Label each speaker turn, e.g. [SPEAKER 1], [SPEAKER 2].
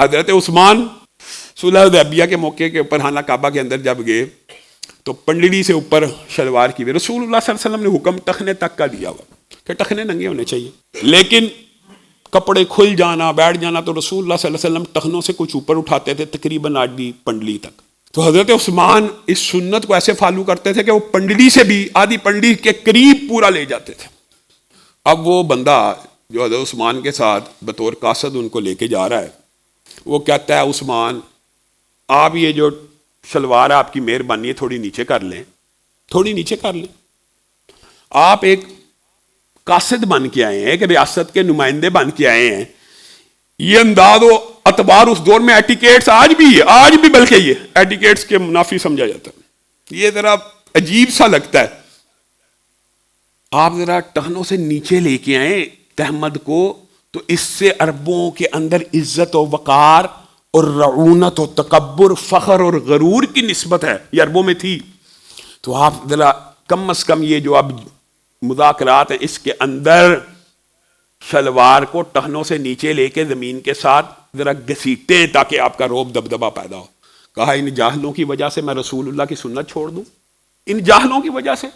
[SPEAKER 1] हजरत उस्मान सुलह हुदैबिया के मौके के ऊपर खाना काबा के अंदर जब गए तो पंडली से ऊपर शलवार की रसूलुल्लाह सल्लल्लाहु अलैहि वसल्लम ने हुक्म टखने तक का दिया हुआ कि टखने नंगे होने चाहिए, लेकिन कपड़े खुल जाना बैठ जाना तो रसूलुल्लाह सल्लल्लाहु अलैहि वसल्लम टखनों से कुछ ऊपर उठाते थे, तकरीबन आधी पंडली तक। तो हजरत उस्मान इस सुन्नत को ऐसे फॉलो करते थे कि वो पंडली से भी आधी पंडली के करीब पूरा ले जाते थे। अब वो बंदा जो हजरत उस्मान के साथ बतौर कासद उनको लेके जा रहा है, वो कहता है उस्मान आप ये जो शलवार आपकी मेहरबानी है थोड़ी नीचे कर लें, थोड़ी नीचे कर लें। आप एक कासिद बन के आए हैं, एक रियासत के नुमाइंदे बन के आए हैं। ये अंदाज व अतबार उस दौर में एटिकेट्स आज भी है, आज भी बल्कि ये एटिकेट्स के मुनाफी समझा जाता है। ये जरा अजीब सा लगता है। आप जरा टहनों से नीचे लेके आए तहमद को, तो इससे अरबों के अंदर इज्जत और वकार और रऊनत और तकब्बुर फख्र और गरूर की निस्बत है, ये अरबों में थी। तो आप जरा कम अज कम ये जो अब मुज़ाकरात हैं इसके अंदर शलवार को टहनों से नीचे लेके जमीन के साथ जरा घसीटे ताकि आपका रोब दबदबा पैदा हो। कहा इन जाहलों की वजह से मैं रसूलुल्लाह की सुन्नत छोड़ दूं, इन जाहलों की वजह से।